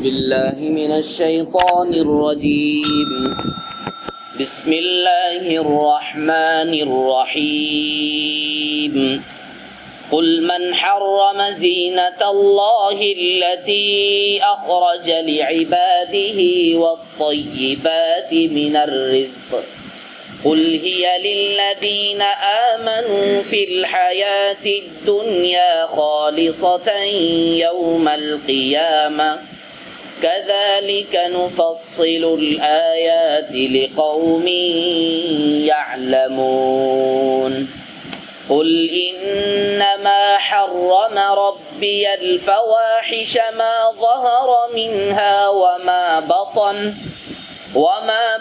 بالله من الشيطان الرجيم بسم الله الرحمن الرحيم قل من حرم زينة الله التي أخرج لعباده والطيبات من الرزق قل هي للذين آمنوا في الحياة الدنيا خالصة يوم القيامة كذلك نفصل الآيات لقوم يعلمون قل إنما حرم ربي الفواحش ما ظهر منها وما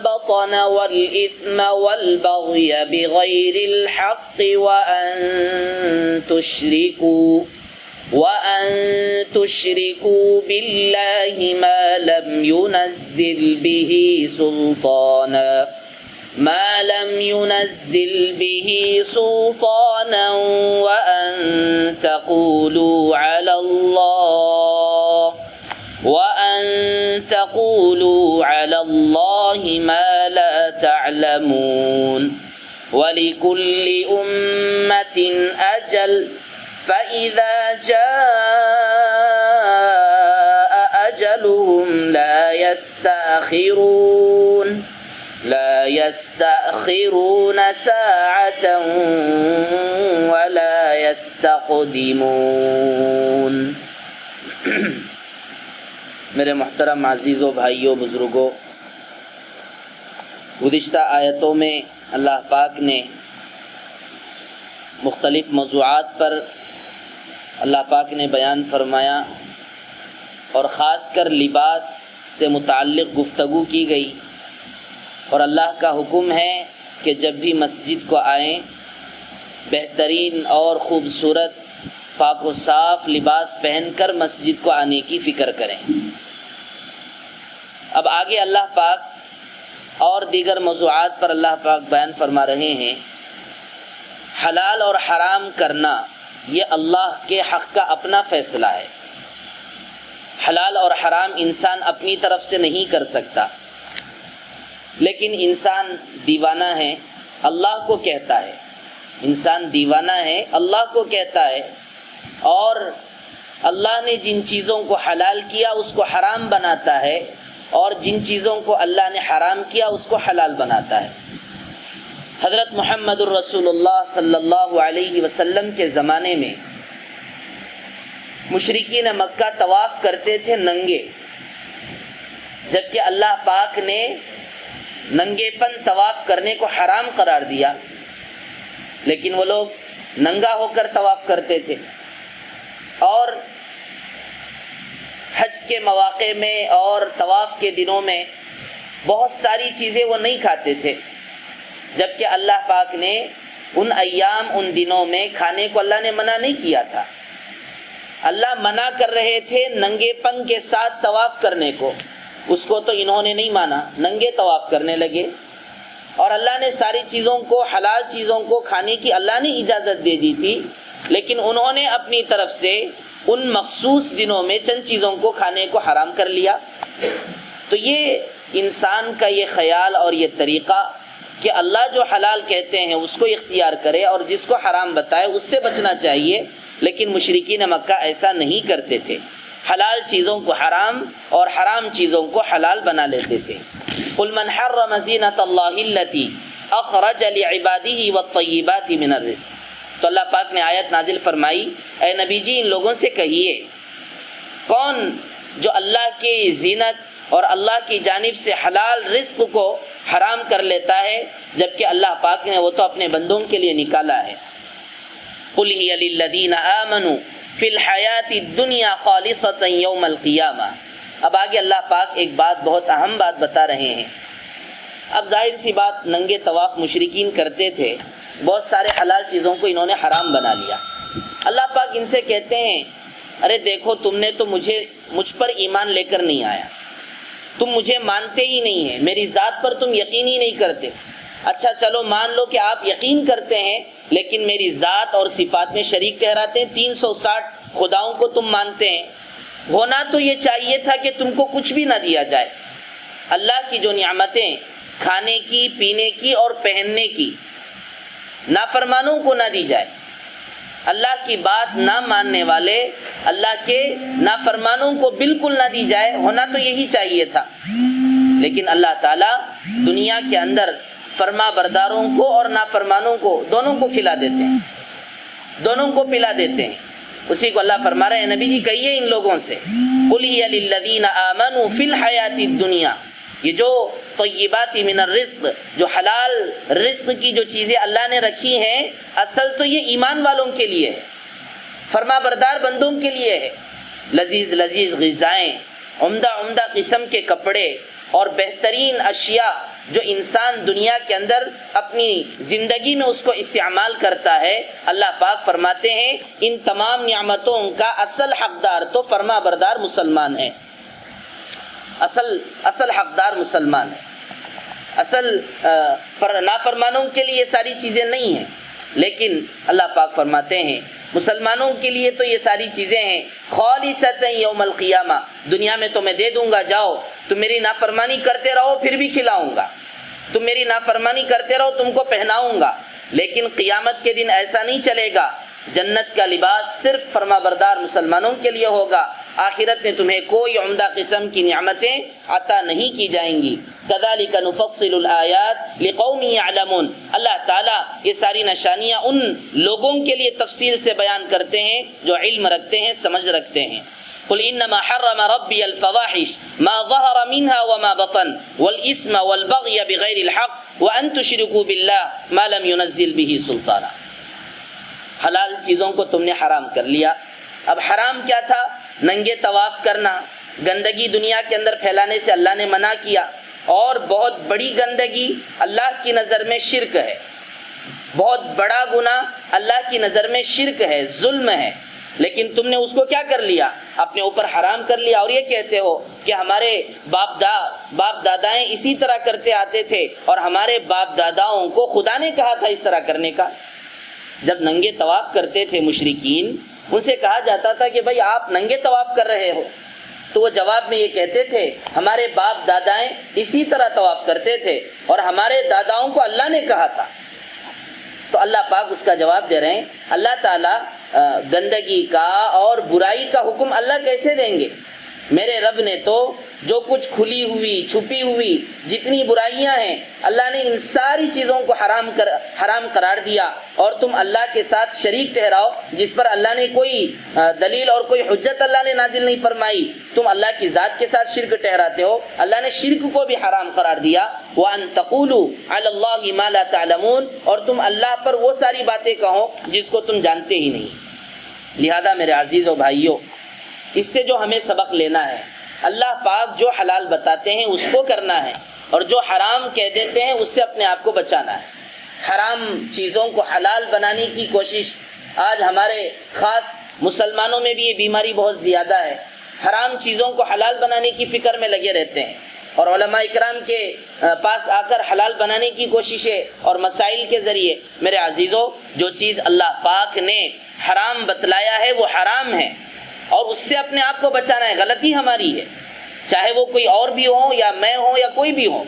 بطن والإثم والبغي بغير الحق وأن تشركوا بالله ما لم ينزل به سلطانا وأن تقولوا على الله ما لا تعلمون ولكل أمة أجل فإذا جاء أجلهم لا يستأخرون ساعة ولا يستقدمون۔ میرے محترم عزیزوں، بھائیوں، بزرگوں، گزشتہ آیتوں میں اللہ پاک نے مختلف موضوعات پر اللہ پاک نے بیان فرمایا اور خاص کر لباس سے متعلق گفتگو کی گئی، اور اللہ کا حکم ہے کہ جب بھی مسجد کو آئیں بہترین اور خوبصورت پاک و صاف لباس پہن کر مسجد کو آنے کی فکر کریں۔ اب آگے اللہ پاک اور دیگر موضوعات پر اللہ پاک بیان فرما رہے ہیں۔ حلال اور حرام کرنا یہ اللہ کے حق کا اپنا فیصلہ ہے۔ حلال اور حرام انسان اپنی طرف سے نہیں کر سکتا، لیکن انسان دیوانہ ہے، اللہ کو کہتا ہے۔ انسان دیوانہ ہے، اللہ کو کہتا ہے، اور اللہ نے جن چیزوں کو حلال کیا اس کو حرام بناتا ہے، اور جن چیزوں کو اللہ نے حرام کیا اس کو حلال بناتا ہے۔ حضرت محمد الرسول اللہ صلی اللہ علیہ وسلم کے زمانے میں مشرکین مکہ طواف کرتے تھے ننگے، جبکہ اللہ پاک نے ننگے پن طواف کرنے کو حرام قرار دیا، لیکن وہ لوگ ننگا ہو کر طواف کرتے تھے، اور حج کے مواقع میں اور طواف کے دنوں میں بہت ساری چیزیں وہ نہیں کھاتے تھے، جبکہ اللہ پاک نے ان ایام ان دنوں میں کھانے کو اللہ نے منع نہیں کیا تھا۔ اللہ منع کر رہے تھے ننگے پن کے ساتھ طواف کرنے کو، اس کو تو انہوں نے نہیں مانا، ننگے طواف کرنے لگے، اور اللہ نے ساری چیزوں کو، حلال چیزوں کو کھانے کی اللہ نے اجازت دے دی تھی، لیکن انہوں نے اپنی طرف سے ان مخصوص دنوں میں چند چیزوں کو کھانے کو حرام کر لیا۔ تو یہ انسان کا یہ خیال اور یہ طریقہ کہ اللہ جو حلال کہتے ہیں اس کو اختیار کرے اور جس کو حرام بتائے اس سے بچنا چاہیے، لیکن مشرکین مکہ ایسا نہیں کرتے تھے، حلال چیزوں کو حرام اور حرام چیزوں کو حلال بنا لیتے تھے۔ قل من حرم زینۃ اللہ التی اخرج لعبادہ والطیبات من الرزق۔ تو اللہ پاک نے آیت نازل فرمائی، اے نبی جی ان لوگوں سے کہیے کون جو اللہ کی زینت اور اللہ کی جانب سے حلال رزق کو حرام کر لیتا ہے، جبکہ اللہ پاک نے وہ تو اپنے بندوں کے لیے نکالا ہے۔ قل ہی للذین آمنوا فی الحیات الدنیا خالصۃ یوم القیامہ۔ اب آگے اللہ پاک ایک بہت اہم بات بتا رہے ہیں۔ اب ظاہر سی بات، ننگے طواف مشرکین کرتے تھے، بہت سارے حلال چیزوں کو انہوں نے حرام بنا لیا۔ اللہ پاک ان سے کہتے ہیں، ارے دیکھو تم نے تو مجھ پر ایمان لے کر نہیں آیا، تم مجھے مانتے ہی نہیں ہیں، میری ذات پر تم یقین ہی نہیں کرتے۔ اچھا چلو مان لو کہ آپ یقین کرتے ہیں، لیکن میری ذات اور صفات میں شریک ٹھہراتے ہیں، 360 خداؤں کو تم مانتے ہیں، ہونا تو یہ چاہیے تھا کہ تم کو کچھ بھی نہ دیا جائے. اللہ کی جو نعمتیں کھانے کی، پینے کی اور پہننے کی، نافرمانوں کو نہ دی جائے. اللہ کی بات نہ ماننے والے، اللہ کے نافرمانوں کو بالکل نہ دی جائے. ہونا تو یہی چاہیے تھا، لیکن اللہ تعالیٰ دنیا کے اندر فرما برداروں کو اور نافرمانوں کو دونوں کو کھلا دیتے ہیں، دونوں کو پلا دیتے ہیں. اسی کو اللہ فرما رہے ہیں، نبی جی کہیے ان لوگوں سے، قُلْ هِيَ لِلَّذِينَ آمَنُوا فِي الْحَيَاةِ الدُّنْيَا. یہ جو طیبات من الرزق، جو حلال رزق کی جو چیزیں اللہ نے رکھی ہیں، اصل تو یہ ایمان والوں کے لیے ہے، فرما بردار بندوں کے لیے ہے. لذیذ لذیذ غذائیں، عمدہ عمدہ قسم کے کپڑے اور بہترین اشیاء جو انسان دنیا کے اندر اپنی زندگی میں اس کو استعمال کرتا ہے، اللہ پاک فرماتے ہیں ان تمام نعمتوں کا اصل حقدار تو فرما بردار مسلمان ہے. اصل حقدار مسلمان ہے. اصل نافرمانوں کے لیے یہ ساری چیزیں نہیں ہیں، لیکن اللہ پاک فرماتے ہیں مسلمانوں کے لیے تو یہ ساری چیزیں ہیں. خالصۃ یوم القیامہ، دنیا میں تو میں دے دوں گا، جاؤ تم میری نافرمانی کرتے رہو پھر بھی کھلاؤں گا، تم میری نافرمانی کرتے رہو تم کو پہناؤں گا. لیکن قیامت کے دن ایسا نہیں چلے گا. جنت کا لباس صرف فرما بردار مسلمانوں کے لیے ہوگا. آخرت میں تمہیں کوئی عمدہ قسم کی نعمتیں عطا نہیں کی جائیں گی. کذالک نفصل الآیات لقوم یعلمون. اللہ تعالیٰ یہ ساری نشانیاں ان لوگوں کے لیے تفصیل سے بیان کرتے ہیں جو علم رکھتے ہیں، سمجھ رکھتے ہیں. قل انما حرم ربی الفواحش ما ظهر منها وما بطن والاسم والبغي بغیر الحق وان تشركوا بالله ما لم ينزل به سلطانا. حلال چیزوں کو تم نے حرام کر لیا. اب حرام کیا تھا؟ ننگے طواف کرنا، گندگی دنیا کے اندر پھیلانے سے اللہ نے منع کیا. اور بہت بڑی گندگی اللہ کی نظر میں شرک ہے، بہت بڑا گناہ اللہ کی نظر میں شرک ہے، ظلم ہے. لیکن تم نے اس کو کیا کر لیا؟ اپنے اوپر حرام کر لیا. اور یہ کہتے ہو کہ ہمارے باپ دادائیں اسی طرح کرتے آتے تھے اور ہمارے باپ داداؤں کو خدا نے کہا تھا اس طرح کرنے کا. جب ننگے طواف کرتے تھے مشرکین، ان سے کہا جاتا تھا کہ بھائی آپ ننگے طواف کر رہے ہو، تو وہ جواب میں یہ کہتے تھے ہمارے باپ دادائیں اسی طرح طواف کرتے تھے اور ہمارے داداؤں کو اللہ نے کہا تھا. تو اللہ پاک اس کا جواب دے رہے ہیں. اللہ تعالیٰ گندگی کا اور برائی کا حکم اللہ کیسے دیں گے؟ میرے رب نے تو جو کچھ کھلی ہوئی چھپی ہوئی جتنی برائیاں ہیں، اللہ نے ان ساری چیزوں کو حرام قرار دیا. اور تم اللہ کے ساتھ شریک ٹھہراؤ جس پر اللہ نے کوئی دلیل اور کوئی حجت اللہ نے نازل نہیں فرمائی. تم اللہ کی ذات کے ساتھ شرک ٹھہراتے ہو. اللہ نے شرک کو بھی حرام قرار دیا. وَأَن تَقُولُوا عَلَى اللَّهِ مَا لَا تَعْلَمُونَ. اور تم اللہ پر وہ ساری باتیں کہو جس کو تم جانتے ہی نہیں. لہذا میرے عزیز و بھائیوں، اس سے جو ہمیں سبق لینا ہے، اللہ پاک جو حلال بتاتے ہیں اس کو کرنا ہے، اور جو حرام کہہ دیتے ہیں اس سے اپنے آپ کو بچانا ہے. حرام چیزوں کو حلال بنانے کی کوشش آج ہمارے خاص مسلمانوں میں بھی یہ بیماری بہت زیادہ ہے. حرام چیزوں کو حلال بنانے کی فکر میں لگے رہتے ہیں، اور علماء اکرام کے پاس آ کر حلال بنانے کی کوششیں اور مسائل کے ذریعے. میرے عزیزوں، جو چیز اللہ پاک نے حرام بتلایا ہے وہ حرام ہے، اور اس سے اپنے آپ کو بچانا ہے. غلطی ہماری ہے، چاہے وہ کوئی اور بھی ہو یا میں ہوں یا کوئی بھی ہو.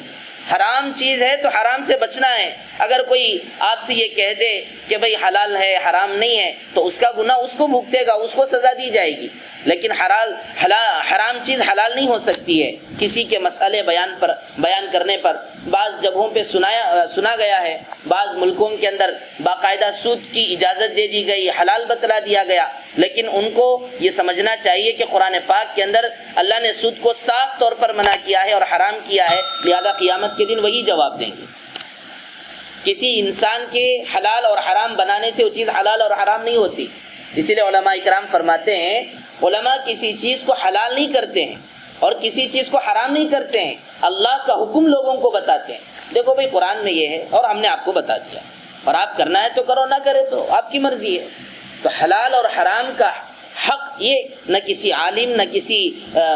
حرام چیز ہے تو حرام سے بچنا ہے. اگر کوئی آپ سے یہ کہہ دے کہ بھئی حلال ہے حرام نہیں ہے، تو اس کا گناہ اس کو بھگتے گا، اس کو سزا دی جائے گی. لیکن حرام چیز حلال نہیں ہو سکتی ہے. کسی کے مسئلے بیان کرنے پر بعض جگہوں پہ سنا گیا ہے، بعض ملکوں کے اندر باقاعدہ سود کی اجازت دے دی گئی، حلال بتلا دیا گیا. لیکن ان کو یہ سمجھنا چاہیے کہ قرآن پاک کے اندر اللہ نے سود کو صاف طور پر منع کیا ہے اور حرام کیا ہے. لہذا قیامت کے دن وہی جواب دیں گے. کسی انسان کے حلال اور حرام بنانے سے وہ چیز حلال اور حرام نہیں ہوتی. اسی لیے علماء اکرام فرماتے ہیں، علماء کسی چیز کو حلال نہیں کرتے ہیں اور کسی چیز کو حرام نہیں کرتے ہیں، اللہ کا حکم لوگوں کو بتاتے ہیں. دیکھو بھئی قرآن میں یہ ہے اور ہم نے آپ کو بتا دیا، اور آپ کرنا ہے تو کرو، نہ کرے تو آپ کی مرضی ہے. تو حلال اور حرام کا حق یہ نہ کسی عالم نہ کسی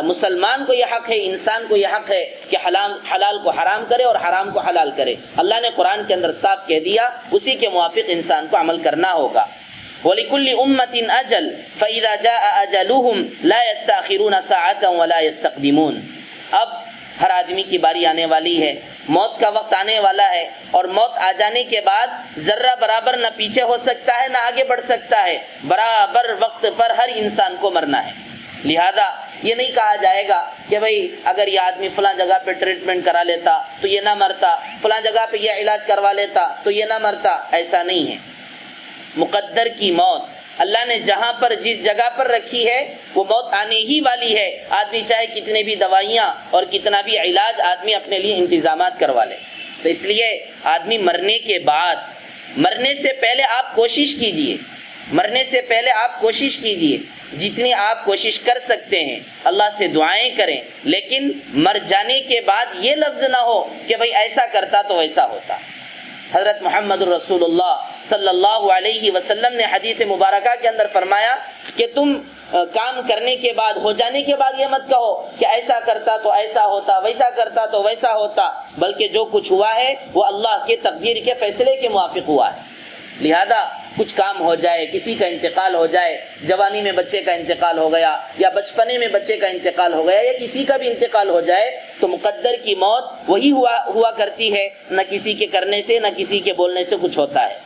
مسلمان کو یہ حق ہے، انسان کو یہ حق ہے کہ حلال کو حرام کرے اور حرام کو حلال کرے. اللہ نے قرآن کے اندر صاف کہہ دیا، اسی کے موافق انسان کو عمل کرنا ہوگا. وَلِكُلِّ أُمَّةٍ أَجَلٌ فَإِذَا جَاءَ أَجَلُهُمْ لَا يَسْتَأْخِرُونَ سَاعَةً وَلَا يَسْتَقْدِمُونَ۔ اب ہر آدمی کی باری آنے والی ہے، موت کا وقت آنے والا ہے، اور موت آ جانے کے بعد ذرہ برابر نہ پیچھے ہو سکتا ہے نہ آگے بڑھ سکتا ہے، برابر وقت پر ہر انسان کو مرنا ہے۔ لہذا یہ نہیں کہا جائے گا کہ بھئی اگر یہ آدمی فلاں جگہ پہ ٹریٹمنٹ کرا لیتا تو یہ نہ مرتا، فلاں جگہ پہ یہ علاج کروا لیتا تو یہ نہ مرتا، ایسا نہیں ہے۔ مقدر کی موت اللہ نے جہاں پر جس جگہ پر رکھی ہے وہ موت آنے ہی والی ہے، آدمی چاہے کتنے بھی دوائیاں اور کتنا بھی علاج آدمی اپنے لیے انتظامات کروا لے۔ تو اس لیے آدمی مرنے کے بعد، مرنے سے پہلے آپ کوشش کیجئے، مرنے سے پہلے آپ کوشش کیجئے، جتنی آپ کوشش کر سکتے ہیں اللہ سے دعائیں کریں، لیکن مر جانے کے بعد یہ لفظ نہ ہو کہ بھئی ایسا کرتا تو ایسا ہوتا۔ حضرت محمد رسول اللہ صلی اللہ علیہ وسلم نے حدیث مبارکہ کے اندر فرمایا کہ تم کام کرنے کے بعد، ہو جانے کے بعد یہ مت کہو کہ ایسا کرتا تو ایسا ہوتا، ویسا کرتا تو ویسا ہوتا، بلکہ جو کچھ ہوا ہے وہ اللہ کے تقدیر کے فیصلے کے موافق ہوا ہے۔ لہذا کچھ کام ہو جائے، کسی کا انتقال ہو جائے، جوانی میں بچے کا انتقال ہو گیا یا بچپنے میں بچے کا انتقال ہو گیا یا کسی کا بھی انتقال ہو جائے، تو مقدر کی موت وہی ہوا کرتی ہے، نہ کسی کے کرنے سے نہ کسی کے بولنے سے کچھ ہوتا ہے۔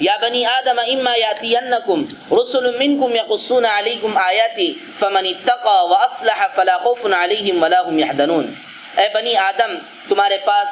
یا بنی آدم اما یاتینکم رسل منکم یقصون علیکم آیاتی فمن اتقی واصلح فلا خوف علیہم ولا هم یحزنون۔ اے بنی آدم، تمہارے پاس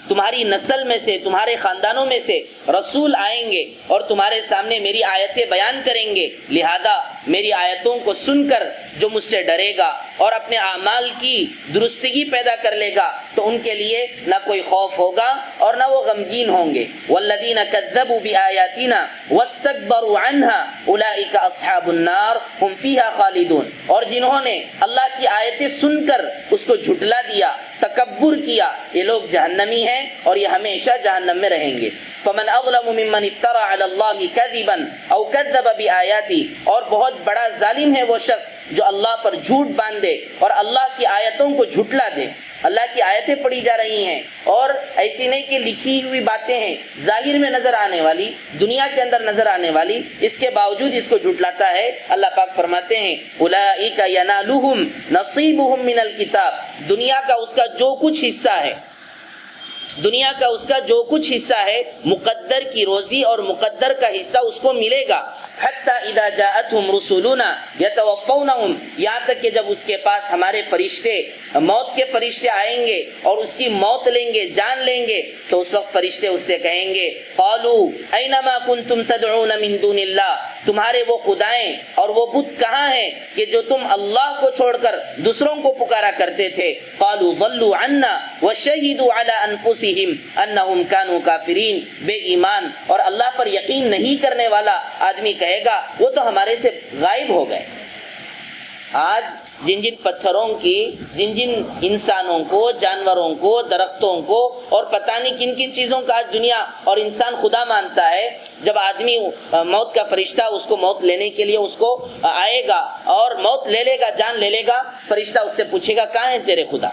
تمہاری نسل میں سے، تمہارے خاندانوں میں سے رسول آئیں گے اور تمہارے سامنے میری آیتیں بیان کریں گے، لہذا میری آیتوں کو سن کر جو مجھ سے ڈرے گا اور اپنے اعمال کی درستگی پیدا کر لے گا تو ان کے لیے نہ کوئی خوف ہوگا اور نہ وہ غمگین ہوں گے۔ والذین کذبوا بآیاتنا واستکبروا عنها اولئک اصحاب النار هم فیہا خالدون۔ اور جنہوں نے اللہ کی آیتیں سن کر اس کو جھٹلا دیا، تکبر کیا، یہ لوگ جہنمی ہیں اور یہ ہمیشہ جہنم میں رہیں گے۔ فمن اظلم ممن افترى على الله كذبا او كذب بآیاتی، اور بہت بڑا ظالم ہے وہ شخص جو اللہ پر جھوٹ باندھے اور اللہ کی آیتوں کو جھٹلا دے۔ اللہ کی آیتیں پڑھی جا رہی ہیں اور ایسی نہیں کہ لکھی ہوئی باتیں ہیں، ظاہر میں نظر آنے والی، دنیا کے اندر نظر آنے والی، اس کے باوجود اس کو جھٹلاتا ہے۔ اللہ پاک فرماتے ہیں اولئک ینالهم نصیبهم من الکتاب، دنیا کا اس کا جو کچھ حصہ ہے، دنیا کا اس کا جو کچھ حصہ ہے، مقدر کی روزی اور مقدر کا حصہ اس کو ملے گا۔ حتی اذا جاءتهم رسولنا یتوفونہم، یہاں تک کہ جب اس کے پاس ہمارے فرشتے، موت کے فرشتے آئیں گے اور اس کی موت لیں گے، جان لیں گے، تو اس وقت فرشتے اس سے کہیں گے قالوا اینما کنتم تدعون من دون اللہ، تمہارے وہ خدائیں اور وہ بت کہاں ہیں کہ جو تم اللہ کو چھوڑ کر دوسروں کو پکارا کرتے تھے؟ قالوا ضلوا عنا وشہدوا علی انفسہم انہم کانوا کافرین، بے ایمان اور اللہ پر یقین نہیں کرنے والا آدمی کہے گا وہ تو ہمارے سے غائب ہو گئے۔ آج جن جن پتھروں کی، جن جن انسانوں کو، جانوروں کو، درختوں کو اور پتہ نہیں کن کن چیزوں کا آج دنیا اور انسان خدا مانتا ہے، جب آدمی موت کا فرشتہ اس کو موت لینے کے لیے اس کو آئے گا اور موت لے لے گا، جان لے لے گا، فرشتہ اس سے پوچھے گا کہاں ہے تیرے خدا؟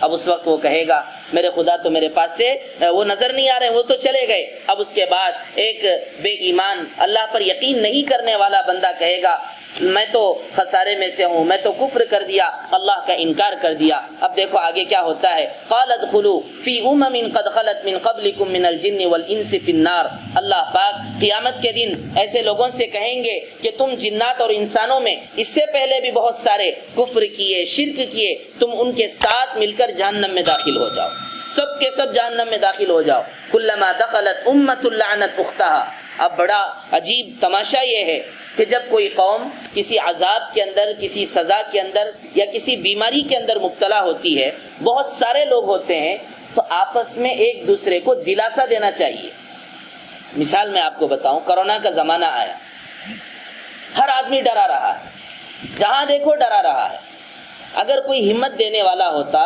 اب اس وقت وہ کہے گا میرے خدا تو میرے پاس سے وہ نظر نہیں آ رہے، وہ تو چلے گئے۔ اب اس کے بعد ایک بے ایمان، اللہ پر یقین نہیں کرنے والا بندہ کہے گا میں تو خسارے میں سے ہوں، میں تو کفر کر دیا، اللہ کا انکار کر دیا۔ اب دیکھو آگے کیا ہوتا ہے، قال ادخلوا فی امم قد خلت من قبلکم من الجن والانس فی النار۔ اللہ پاک قیامت کے دن ایسے لوگوں سے کہیں گے کہ تم جنات اور انسانوں میں اس سے پہلے بھی بہت سارے کفر کیے، شرک کیے، تم ان کے ساتھ مل کر جہنم میں داخل ہو جاؤ، سب کے سب جہنم میں داخل ہو جاؤ۔ کلما دخلت امۃ لعنت اختها۔ اب بڑا عجیب تماشا یہ ہے کہ جب کوئی قوم کسی عذاب کے اندر، کسی سزا کے اندر یا کسی بیماری کے اندر مبتلا ہوتی ہے، بہت سارے لوگ ہوتے ہیں، تو آپس میں ایک دوسرے کو دلاسا دینا چاہیے۔ مثال میں آپ کو بتاؤں، کرونا کا زمانہ آیا، ہر آدمی ڈرا رہا ہے، جہاں دیکھو ڈرا رہا ہے۔ اگر کوئی ہمت دینے والا ہوتا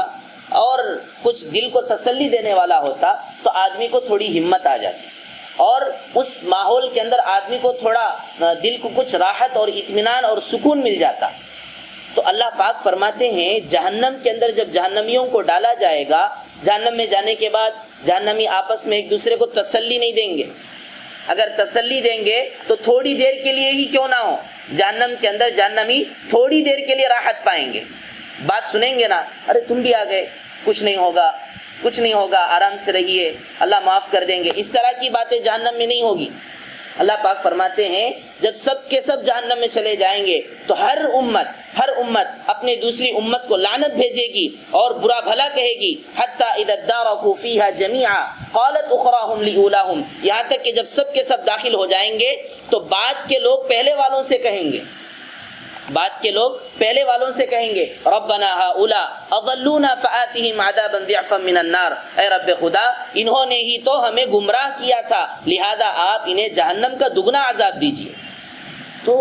اور کچھ دل کو تسلی دینے والا ہوتا تو آدمی کو تھوڑی ہمت آ جاتی اور اس ماحول کے اندر آدمی کو تھوڑا دل کو کچھ راحت اور اطمینان اور سکون مل جاتا۔ تو اللہ پاک فرماتے ہیں جہنم کے اندر جب جہنمیوں کو ڈالا جائے گا، جہنم میں جانے کے بعد جہنمی آپس میں ایک دوسرے کو تسلی نہیں دیں گے، اگر تسلی دیں گے تو تھوڑی دیر کے لیے ہی کیوں نہ ہو، جہنم کے اندر جہنمی تھوڑی دیر کے لیے راحت پائیں گے. بات سنیں گے نا، ارے تم بھی آ گئے، کچھ نہیں ہوگا، کچھ نہیں ہوگا، آرام سے رہیے، اللہ معاف کر دیں گے. اس طرح کی باتیں جہنم میں نہیں ہوگی. اللہ پاک فرماتے ہیں جب سب کے سب جہنم میں چلے جائیں گے تو ہر امت اپنے دوسری امت کو لعنت بھیجے گی اور برا بھلا کہے گی. حتی اذا ادارکوا فیہا جمیعا قالت اخراہم لأولاہم، یہاں تک کہ جب سب کے سب داخل ہو جائیں گے تو بعد کے لوگ پہلے والوں سے کہیں گے، ربنا ہؤلاء اضلونا فآتہم عذابا ضعفا من النار، اے رب خدا انہوں نے ہی تو ہمیں گمراہ کیا تھا، لہذا آپ انہیں جہنم کا دگنا عذاب دیجیے. تو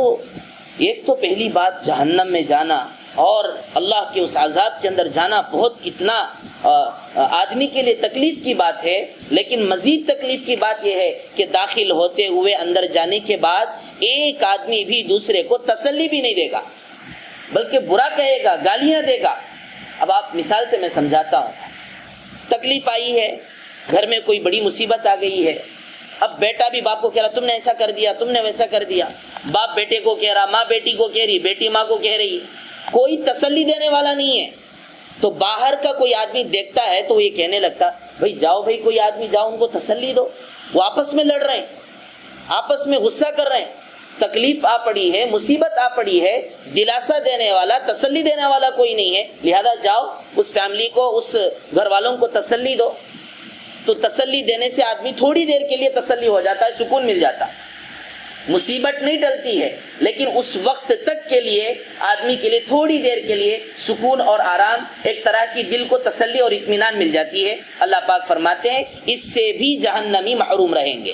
ایک تو پہلی بات جہنم میں جانا اور اللہ کے اس عذاب کے اندر جانا بہت کتنا آدمی کے لیے تکلیف کی بات ہے. لیکن مزید تکلیف کی بات یہ ہے کہ داخل ہوتے ہوئے اندر جانے کے بعد ایک آدمی بھی دوسرے کو تسلی بھی نہیں دے گا، بلکہ برا کہے گا، گالیاں دے گا. اب آپ مثال سے میں سمجھاتا ہوں. تکلیف آئی ہے، گھر میں کوئی بڑی مصیبت آ گئی ہے. اب بیٹا بھی باپ کو کہہ رہا تم نے ایسا کر دیا، تم نے ویسا کر دیا. باپ بیٹے کو کہہ رہا، ماں بیٹی کو کہہ رہی، بیٹی ماں کو کہہ رہی. کوئی تسلی دینے والا نہیں ہے. تو باہر کا کوئی آدمی دیکھتا ہے تو یہ کہنے لگتا بھائی جاؤ، بھائی کوئی آدمی جاؤ ان کو تسلی دو، وہ آپس میں لڑ رہے ہیں، آپس میں غصہ کر رہے ہیں. تکلیف آ پڑی ہے، مصیبت آ پڑی ہے، دلاسا دینے والا، تسلی دینے والا کوئی نہیں ہے، لہذا جاؤ اس فیملی کو، اس گھر والوں کو تسلی دو. تو تسلی دینے سے آدمی تھوڑی دیر کے لیے تسلی ہو جاتا ہے، سکون مل جاتا ہے. مصیبت نہیں ٹلتی ہے لیکن اس وقت تک کے لیے آدمی کے لیے تھوڑی دیر کے لیے سکون اور آرام، ایک طرح کی دل کو تسلی اور اطمینان مل جاتی ہے. اللہ پاک فرماتے ہیں اس سے بھی جہنمی محروم رہیں گے.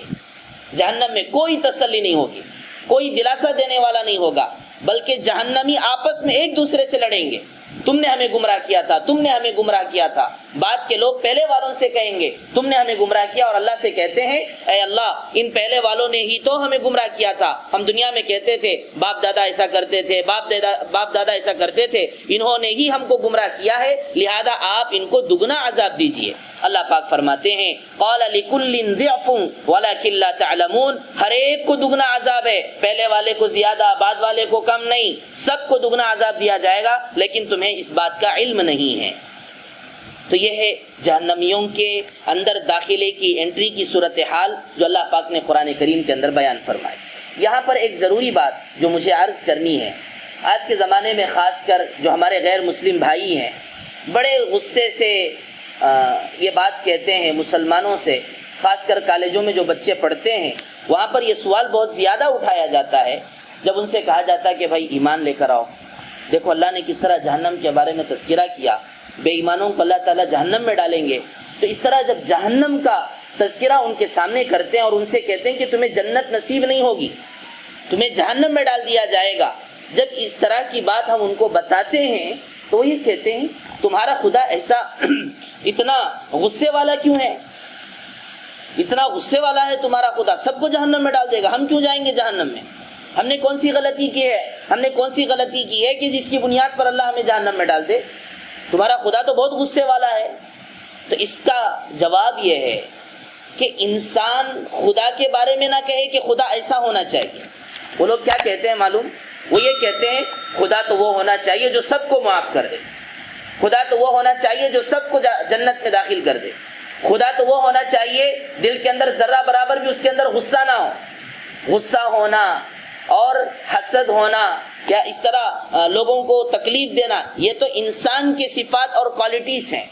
جہنم میں کوئی تسلی نہیں ہوگی، کوئی دلاسا دینے والا نہیں ہوگا، بلکہ جہنمی آپس میں ایک دوسرے سے لڑیں گے. تم نے ہمیں گمراہ کیا تھا، تم نے ہمیں گمراہ کیا تھا. بعد کے لوگ پہلے والوں سے کہیں گے تم نے ہمیں گمراہ کیا، اور اللہ سے کہتے ہیں اے اللہ ان پہلے والوں نے ہی تو ہمیں گمراہ کیا تھا. ہم دنیا میں کہتے تھے باپ دادا ایسا کرتے تھے، باپ دادا ایسا کرتے تھے، انہوں نے ہی ہم کو گمراہ کیا ہے، لہذا آپ ان کو دگنا عذاب دیجئے. اللہ پاک فرماتے ہیں قال لکل ضعف ولکن لا تعلمون، ہر ایک کو دگنا عذاب ہے، پہلے والے کو زیادہ، بعد والے کو کم نہیں، سب کو دگنا عذاب دیا جائے گا، لیکن تمہیں اس بات کا علم نہیں ہے. تو یہ ہے جہنمیوں کے اندر داخلے کی، انٹری کی صورتحال جو اللہ پاک نے قرآن کریم کے اندر بیان فرمائی. یہاں پر ایک ضروری بات جو مجھے عرض کرنی ہے، آج کے زمانے میں خاص کر جو ہمارے غیر مسلم بھائی ہیں بڑے غصے سے یہ بات کہتے ہیں مسلمانوں سے، خاص کر کالجوں میں جو بچے پڑھتے ہیں وہاں پر یہ سوال بہت زیادہ اٹھایا جاتا ہے جب ان سے کہا جاتا ہے کہ بھائی ایمان لے کر آؤ. دیکھو اللہ نے کس طرح جہنم کے بارے میں تذکرہ کیا، بے ایمانوں کو اللہ تعالیٰ جہنم میں ڈالیں گے. تو اس طرح جب جہنم کا تذکرہ ان کے سامنے کرتے ہیں اور ان سے کہتے ہیں کہ تمہیں جنت نصیب نہیں ہوگی، تمہیں جہنم میں ڈال دیا جائے گا، جب اس طرح کی بات ہم ان کو بتاتے ہیں تو وہ یہ کہتے ہیں تمہارا خدا ایسا اتنا غصے والا کیوں ہے، اتنا غصے والا ہے تمہارا خدا، سب کو جہنم میں ڈال دے گا، ہم کیوں جائیں گے جہنم میں، ہم نے کون سی غلطی کی ہے، ہم نے کون سی غلطی کی ہے کہ جس کی بنیاد پر اللہ ہمیں جہنم میں ڈال دے، تمہارا خدا تو بہت غصے والا ہے. تو اس کا جواب یہ ہے کہ انسان خدا کے بارے میں نہ کہے کہ خدا ایسا ہونا چاہیے. وہ لوگ کیا کہتے ہیں معلوم؟ وہ یہ کہتے ہیں خدا تو وہ ہونا چاہیے جو سب کو معاف کر دے، خدا تو وہ ہونا چاہیے جو سب کو جنت میں داخل کر دے، خدا تو وہ ہونا چاہیے دل کے اندر ذرہ برابر بھی اس کے اندر غصہ نہ ہو. غصہ ہونا اور حسد ہونا یا اس طرح لوگوں کو تکلیف دینا، یہ تو انسان کی صفات اور کوالٹیز ہیں،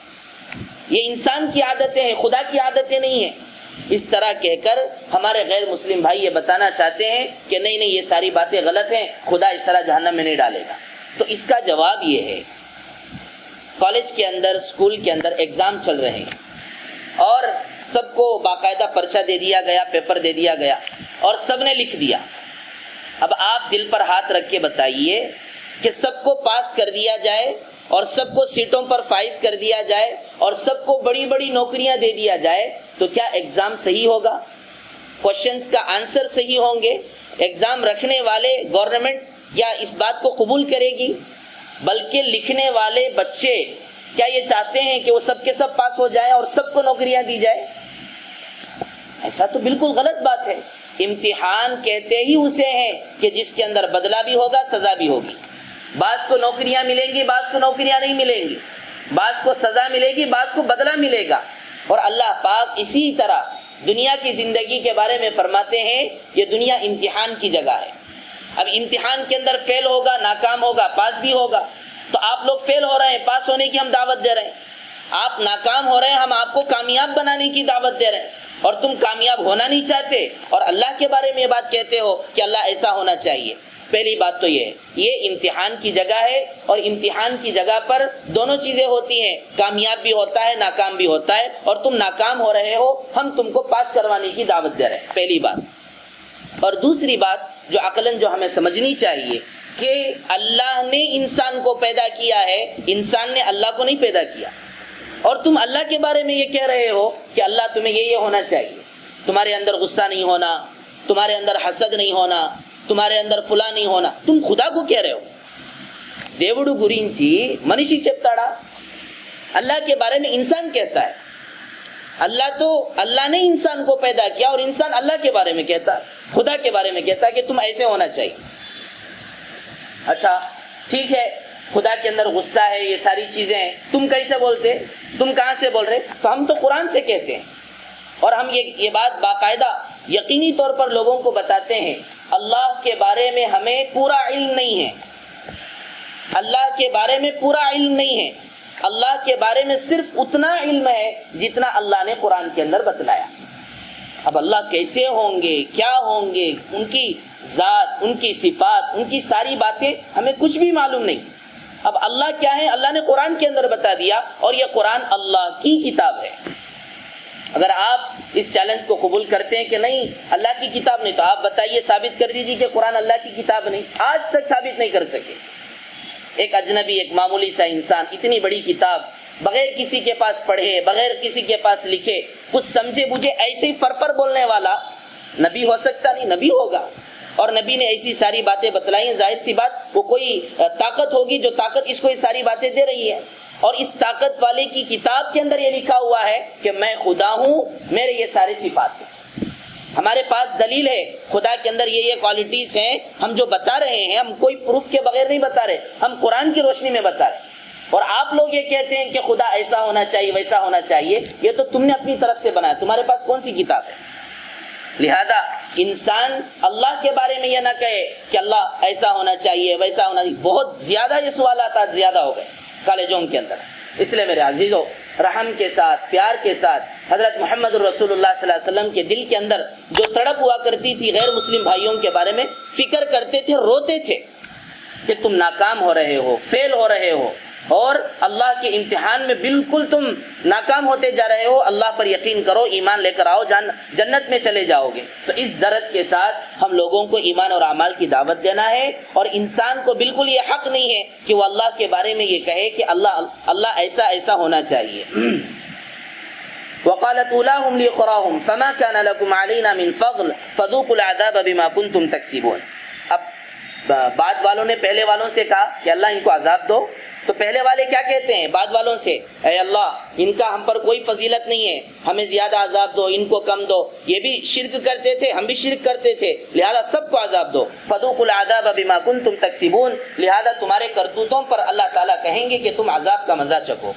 یہ انسان کی عادتیں ہیں، خدا کی عادتیں نہیں ہیں. اس طرح کہہ کر ہمارے غیر مسلم بھائی یہ بتانا چاہتے ہیں کہ نہیں نہیں یہ ساری باتیں غلط ہیں، خدا اس طرح جہنم میں نہیں ڈالے گا. تو اس کا جواب یہ ہے کالج کے اندر، اسکول کے اندر ایگزام چل رہے ہیں اور سب کو باقاعدہ پرچہ دے دیا گیا، پیپر دے دیا گیا اور سب نے لکھ دیا. اب آپ دل پر ہاتھ رکھ کے بتائیے کہ سب کو پاس کر دیا جائے اور سب کو سیٹوں پر فائز کر دیا جائے اور سب کو بڑی بڑی نوکریاں دے دیا جائے تو کیا ایگزام صحیح ہوگا؟ کوشچنز کا آنسر صحیح ہوں گے؟ ایگزام رکھنے والے گورنمنٹ یا اس بات کو قبول کرے گی؟ بلکہ لکھنے والے بچے کیا یہ چاہتے ہیں کہ وہ سب کے سب پاس ہو جائیں اور سب کو نوکریاں دی جائے؟ ایسا تو بالکل غلط بات ہے. امتحان کہتے ہی اسے ہیں کہ جس کے اندر بدلہ بھی ہوگا، سزا بھی ہوگی۔ بعض کو نوکریاں ملیں گی، بعض کو نوکریاں نہیں ملیں گی، بعض کو سزا ملے گی، بعض کو بدلہ ملے گا۔ اور اللہ پاک اسی طرح دنیا کی زندگی کے بارے میں فرماتے ہیں یہ دنیا امتحان کی جگہ ہے۔ اب امتحان کے اندر فیل ہوگا، ناکام ہوگا، پاس بھی ہوگا۔ تو آپ لوگ فیل ہو رہے ہیں، پاس ہونے کی ہم دعوت دے رہے ہیں۔ آپ ناکام ہو رہے ہیں، ہم آپ کو کامیاب بنانے کی دعوت دے رہے ہیں، اور تم کامیاب ہونا نہیں چاہتے اور اللہ کے بارے میں یہ بات کہتے ہو کہ اللہ ایسا ہونا چاہیے۔ پہلی بات تو یہ ہے، یہ امتحان کی جگہ ہے، اور امتحان کی جگہ پر دونوں چیزیں ہوتی ہیں، کامیاب بھی ہوتا ہے، ناکام بھی ہوتا ہے، اور تم ناکام ہو رہے ہو، ہم تم کو پاس کروانے کی دعوت دے رہے ہیں، پہلی بات۔ اور دوسری بات جو عقلاً جو ہمیں سمجھنی چاہیے کہ اللہ نے انسان کو پیدا کیا ہے، انسان نے اللہ کو نہیں پیدا کیا۔ اور تم اللہ کے بارے میں یہ کہہ رہے ہو کہ اللہ تمہیں یہ ہونا چاہیے، تمہارے اندر غصہ نہیں ہونا، تمہارے اندر حسد نہیں ہونا، تمہارے اندر فلاں نہیں ہونا، تم خدا کو کہہ رہے ہو۔ دیوڑو گرینچی منیشی چپتاڑا، اللہ کے بارے میں انسان کہتا ہے۔ اللہ نے انسان کو پیدا کیا، اور انسان اللہ کے بارے میں کہتا، خدا کے بارے میں کہتا کہ تم ایسے ہونا چاہیے۔ اچھا ٹھیک ہے، خدا کے اندر غصہ ہے، یہ ساری چیزیں ہیں، تم کیسے بولتے، تم کہاں سے بول رہے؟ تو ہم تو قرآن سے کہتے ہیں، اور ہم یہ بات باقاعدہ یقینی طور پر لوگوں کو بتاتے ہیں۔ اللہ کے بارے میں ہمیں پورا علم نہیں ہے، اللہ کے بارے میں پورا علم نہیں ہے، اللہ کے بارے میں صرف اتنا علم ہے جتنا اللہ نے قرآن کے اندر بتلایا۔ اب اللہ کیسے ہوں گے، کیا ہوں گے، ان کی ذات، ان کی صفات، ان کی ساری باتیں ہمیں کچھ بھی معلوم نہیں۔ اب اللہ کیا ہے، اللہ نے قرآن کے اندر بتا دیا، اور یہ قرآن اللہ کی کتاب ہے۔ اگر آپ اس چیلنج کو قبول کرتے ہیں کہ نہیں اللہ کی کتاب نہیں، تو آپ بتائیے، ثابت کر دیجیے کہ قرآن اللہ کی کتاب نہیں۔ آج تک ثابت نہیں کر سکے۔ ایک اجنبی، ایک معمولی سا انسان اتنی بڑی کتاب بغیر کسی کے پاس پڑھے، بغیر کسی کے پاس لکھے، کچھ سمجھے بوجھے ایسے ہی فرفر بولنے والا نبی ہو سکتا نہیں؟ نبی ہوگا، اور نبی نے ایسی ساری باتیں بتلائی ہیں۔ ظاہر سی بات وہ کوئی طاقت ہوگی جو طاقت اس کو یہ ساری باتیں دے رہی ہے، اور اس طاقت والے کی کتاب کے اندر یہ لکھا ہوا ہے کہ میں خدا ہوں، میرے یہ سارے صفات ہیں۔ ہمارے پاس دلیل ہے، خدا کے اندر یہ کوالٹیز ہیں، ہم جو بتا رہے ہیں ہم کوئی پروف کے بغیر نہیں بتا رہے، ہم قرآن کی روشنی میں بتا رہے ہیں۔ اور آپ لوگ یہ کہتے ہیں کہ خدا ایسا ہونا چاہیے، ویسا ہونا چاہیے، یہ تو تم نے اپنی طرف سے بنایا، تمہارے پاس کون سی کتاب ہے؟ لہذا انسان اللہ کے بارے میں یہ نہ کہے کہ اللہ ایسا ہونا چاہیے، ویسا ہونا چاہیے۔ بہت زیادہ یہ سوالات آج زیادہ ہو گئے کالجوں کے اندر۔ اس لیے میرے عزیزو، رحم کے ساتھ، پیار کے ساتھ، حضرت محمد رسول اللہ صلی اللہ علیہ وسلم کے دل کے اندر جو تڑپ ہوا کرتی تھی، غیر مسلم بھائیوں کے بارے میں فکر کرتے تھے، روتے تھے کہ تم ناکام ہو رہے ہو، فیل ہو رہے ہو، اور اللہ کے امتحان میں بالکل تم ناکام ہوتے جا رہے ہو، اللہ پر یقین کرو، ایمان لے کر آؤ، جنت میں چلے جاؤ گے۔ تو اس درد کے ساتھ ہم لوگوں کو ایمان اور اعمال کی دعوت دینا ہے، اور انسان کو بالکل یہ حق نہیں ہے کہ وہ اللہ کے بارے میں یہ کہے کہ اللہ ایسا ایسا ہونا چاہیے۔ وقالت اولاهم لاخراهم فما كان لكم علينا من فضل فذوقوا العذاب بما كنتم تكسبون۔ اب بعد والوں نے پہلے والوں سے کہا کہ اللہ ان کو عذاب دو، تو پہلے والے کیا کہتے ہیں بعد والوں سے؟ اے اللہ ان کا ہم پر کوئی فضیلت نہیں ہے، ہمیں زیادہ عذاب دو، ان کو کم دو۔ یہ بھی شرک کرتے تھے، ہم بھی شرک کرتے تھے، لہذا سب کو عذاب دو۔ فذوقوا العذاب بما كنتم تكسبون، لہذا تمہارے کرتوتوں پر اللہ تعالیٰ کہیں گے کہ تم عذاب کا مزہ چکھو۔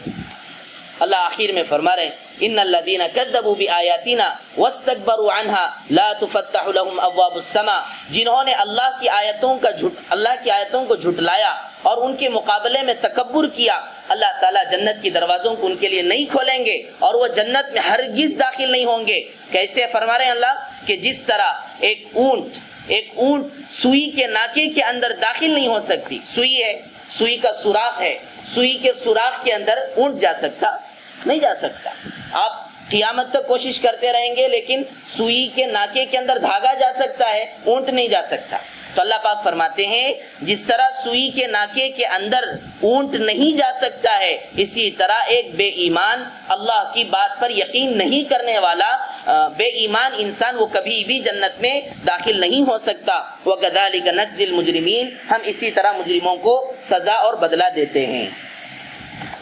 اللہ آخر میں فرما رہے ہیں ان الذين كذبوا بآياتنا واستكبروا عنها لا تفتح لهم ابواب السماء، جنہوں نے اللہ کی آیتوں کو جھٹلایا اور ان کے مقابلے میں تکبر کیا، اللہ تعالیٰ جنت کی دروازوں کو ان کے لیے نہیں کھولیں گے، اور وہ جنت میں ہرگز داخل نہیں ہوں گے۔ کیسے فرما رہے ہیں اللہ؟ کہ جس طرح ایک اونٹ سوئی کے ناکے کے اندر داخل نہیں ہو سکتی، سوئی ہے، سوئی کا سوراخ ہے، سوئی کے سوراخ کے اندر اونٹ جا سکتا نہیں جا سکتا۔ آپ قیامت تک کوشش کرتے رہیں گے، لیکن سوئی کے ناکے کے اندر دھاگا جا سکتا ہے، اونٹ نہیں جا سکتا۔ تو اللہ پاک فرماتے ہیں جس طرح سوئی کے ناکے کے اندر اونٹ نہیں جا سکتا ہے، اسی طرح ایک بے ایمان، اللہ کی بات پر یقین نہیں کرنے والا بے ایمان انسان، وہ کبھی بھی جنت میں داخل نہیں ہو سکتا۔ وَكَذَلِكَ نَجْزِي الْمُجْرِمِينَ، ہم اسی طرح مجرموں کو سزا اور بدلہ دیتے ہیں۔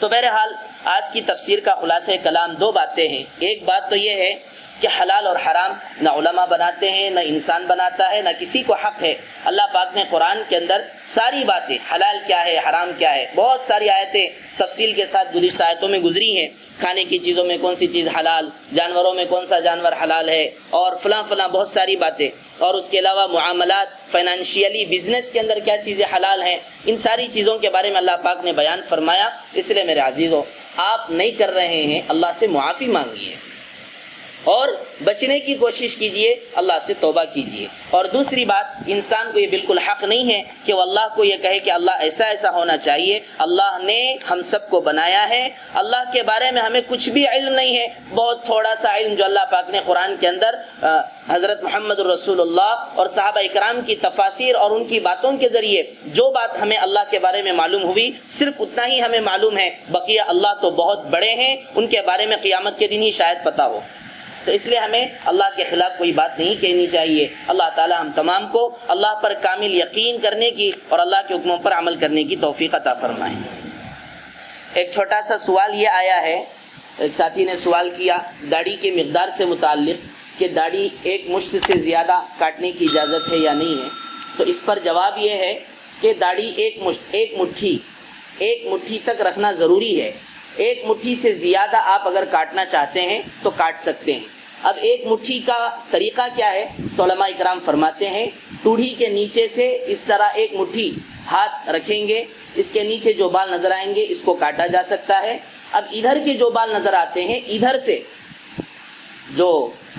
تو بہرحال آج کی تفسیر کا خلاصہ کلام دو باتیں ہیں۔ ایک بات تو یہ ہے کہ حلال اور حرام نہ علماء بناتے ہیں، نہ انسان بناتا ہے، نہ کسی کو حق ہے۔ اللہ پاک نے قرآن کے اندر ساری باتیں، حلال کیا ہے، حرام کیا ہے، بہت ساری آیتیں تفصیل کے ساتھ گزشتہ آیتوں میں گزری ہیں۔ کھانے کی چیزوں میں کون سی چیز حلال، جانوروں میں کون سا جانور حلال ہے، اور فلاں فلاں بہت ساری باتیں، اور اس کے علاوہ معاملات، فائنانشیلی بزنس کے اندر کیا چیزیں حلال ہیں، ان ساری چیزوں کے بارے میں اللہ پاک نے بیان فرمایا۔ اس لیے میرے عزیزو، آپ نہیں کر رہے ہیں، اللہ سے معافی مانگیے اور بچنے کی کوشش کیجئے، اللہ سے توبہ کیجئے۔ اور دوسری بات، انسان کو یہ بالکل حق نہیں ہے کہ وہ اللہ کو یہ کہے کہ اللہ ایسا ایسا ہونا چاہیے۔ اللہ نے ہم سب کو بنایا ہے، اللہ کے بارے میں ہمیں کچھ بھی علم نہیں ہے، بہت تھوڑا سا علم جو اللہ پاک نے قرآن کے اندر حضرت محمد الرسول اللہ اور صحابہ اکرام کی تفاسیر اور ان کی باتوں کے ذریعے جو بات ہمیں اللہ کے بارے میں معلوم ہوئی، صرف اتنا ہی ہمیں معلوم ہے، بقیہ اللہ تو بہت بڑے ہیں، ان کے بارے میں قیامت کے دن ہی شاید پتہ ہو۔ تو اس لیے ہمیں اللہ کے خلاف کوئی بات نہیں کہنی چاہیے۔ اللہ تعالی ہم تمام کو اللہ پر کامل یقین کرنے کی اور اللہ کے حکموں پر عمل کرنے کی توفیق عطا فرمائے۔ ایک چھوٹا سا سوال یہ آیا ہے، ایک ساتھی نے سوال کیا داڑھی کے مقدار سے متعلق کہ داڑھی ایک مشت سے زیادہ کاٹنے کی اجازت ہے یا نہیں ہے۔ تو اس پر جواب یہ ہے کہ داڑھی ایک مٹھی تک رکھنا ضروری ہے۔ ایک مٹھی سے زیادہ آپ اگر کاٹنا چاہتے ہیں تو کاٹ سکتے ہیں۔ اب ایک مٹھی کا طریقہ کیا ہے؟ تو علماء اکرام فرماتے ہیں ٹوڑھی کے نیچے سے اس طرح ایک مٹھی ہاتھ رکھیں گے، اس کے نیچے جو بال نظر آئیں گے اس کو کاٹا جا سکتا ہے۔ اب ادھر کے جو بال نظر آتے ہیں، ادھر سے جو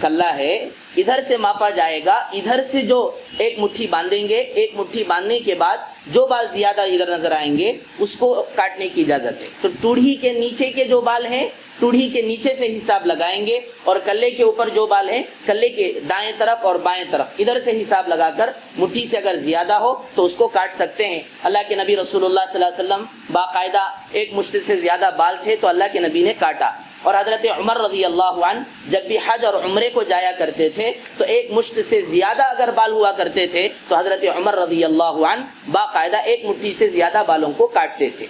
کلا ہے ادھر سے ماپا جائے گا، ادھر سے جو ایک مٹھی باندھیں گے، ایک مٹھی باندھنے کے بعد جو بال زیادہ ادھر نظر آئیں گے اس کو کاٹنے کی اجازت ہے۔ تو ٹوڑھی کے نیچے کے جو بال ہیں، ٹوڑھی کے نیچے سے حساب لگائیں گے، اور کلے کے اوپر جو بال ہیں، کلے کے دائیں طرف اور بائیں طرف ادھر سے حساب لگا کر مٹھی سے اگر زیادہ ہو تو اس کو کاٹ سکتے ہیں۔ اللہ کے نبی رسول اللہ صلی اللہ علیہ وسلم باقاعدہ ایک مشت سے زیادہ بال تھے تو اللہ کے نبی نے کاٹا۔ اور حضرت عمر رضی اللہ عنہ جب بھی حج اور عمرے کو جایا کرتے تھے تو ایک مشت سے زیادہ اگر بال ہوا کرتے تھے تو حضرت عمر رضی اللہ عنہ باقاعدہ ایک مٹھی سے زیادہ بالوں کو کاٹتے تھے۔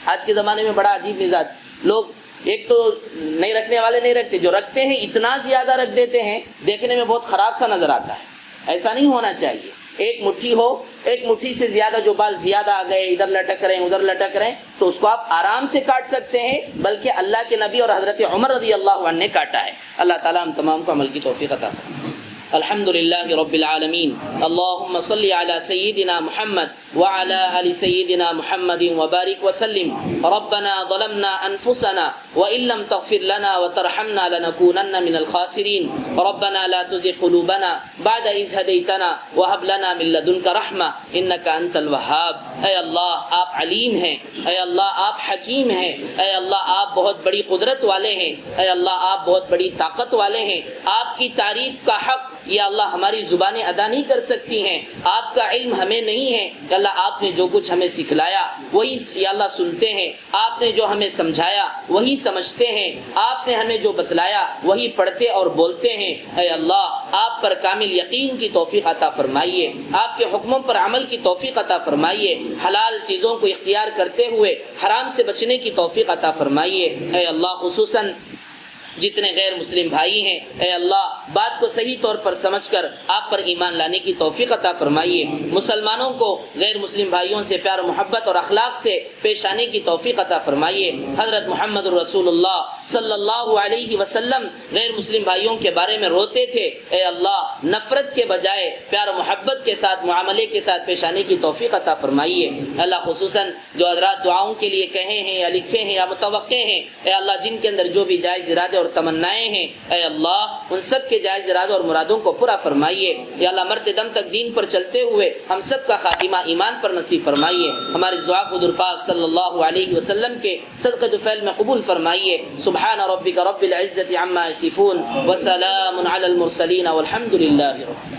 آج کے زمانے میں بڑا عجیب مزاج، لوگ ایک تو نہیں رکھنے والے نہیں رکھتے، جو رکھتے ہیں اتنا زیادہ رکھ دیتے ہیں، دیکھنے میں بہت خراب سا نظر آتا ہے۔ ایسا نہیں ہونا چاہیے۔ ایک مٹھی ہو، ایک مٹھی سے زیادہ جو بال زیادہ آ گئے، ادھر لٹک رہے ہیں ادھر لٹک رہے ہیں، تو اس کو آپ آرام سے کاٹ سکتے ہیں، بلکہ اللہ کے نبی اور حضرت عمر رضی اللہ عنہ نے کاٹا ہے۔ اللہ تعالی ہم تمام کو عمل کی توفیق عطا فرمائے۔ الحمدللہ رب العالمین، اللہم صلی علی سیدنا محمد وعلی آل سیدنا محمد وبارک وسلم۔ ربنا ظلمنا انفسنا وإن لم تغفر لنا وترحمنا لنكونن من الخاسرین۔ ربنا لا تزغ قلوبنا بعد إذ هديتنا وهب لنا من لدنك رحمة إنك أنت الوهاب۔ اے اللہ آپ علیم ہیں، اے اللہ آپ حکیم ہیں، اے اللہ آپ بہت بڑی قدرت والے ہیں، اے اللہ آپ بہت بڑی طاقت والے ہیں۔ آپ کی تعریف کا حق یا اللہ ہماری زبانیں ادا نہیں کر سکتی ہیں، آپ کا علم ہمیں نہیں ہے کہ اللہ آپ نے جو کچھ ہمیں سکھلایا وہی یا اللہ سنتے ہیں، آپ نے جو ہمیں سمجھایا وہی سمجھتے ہیں، آپ نے ہمیں جو بتلایا وہی پڑھتے اور بولتے ہیں۔ اے اللہ آپ پر کامل یقین کی توفیق عطا فرمائیے، آپ کے حکموں پر عمل کی توفیق عطا فرمائیے، حلال چیزوں کو اختیار کرتے ہوئے حرام سے بچنے کی توفیق عطا فرمائیے۔ اے اللہ خصوصاً جتنے غیر مسلم بھائی ہیں، اے اللہ بات کو صحیح طور پر سمجھ کر آپ پر ایمان لانے کی توفیق عطا فرمائیے، مسلمانوں کو غیر مسلم بھائیوں سے پیار و محبت اور اخلاق سے پیش آنے کی توفیق عطا فرمائیے۔ حضرت محمد رسول اللہ صلی اللہ علیہ وسلم غیر مسلم بھائیوں کے بارے میں روتے تھے، اے اللہ نفرت کے بجائے پیار و محبت کے ساتھ معاملے کے ساتھ پیش آنے کی توفیق عطا فرمائیے۔ اللہ خصوصاً جو حضرات دعاؤں کے لیے کہے ہیں یا لکھے ہیں یا متوقع ہیں، اے اللہ جن کے اندر جو بھی جائز ارادے اور تمنائیں ہیں، اے اللہ ان سب کے جائز ارادوں اور مرادوں کو پورا فرمائیے۔ یا اللہ مرتے دم تک دین پر چلتے ہوئے ہم سب کا خاتمہ ایمان پر نصیب فرمائیے۔ ہماری اس دعا کو حضور پاک صلی اللہ علیہ وسلم کے صدقہ فعل میں قبول فرمائیے۔ سبحان ربک رب العزت عما یصفون وسلام علی المرسلین والحمد للہ رب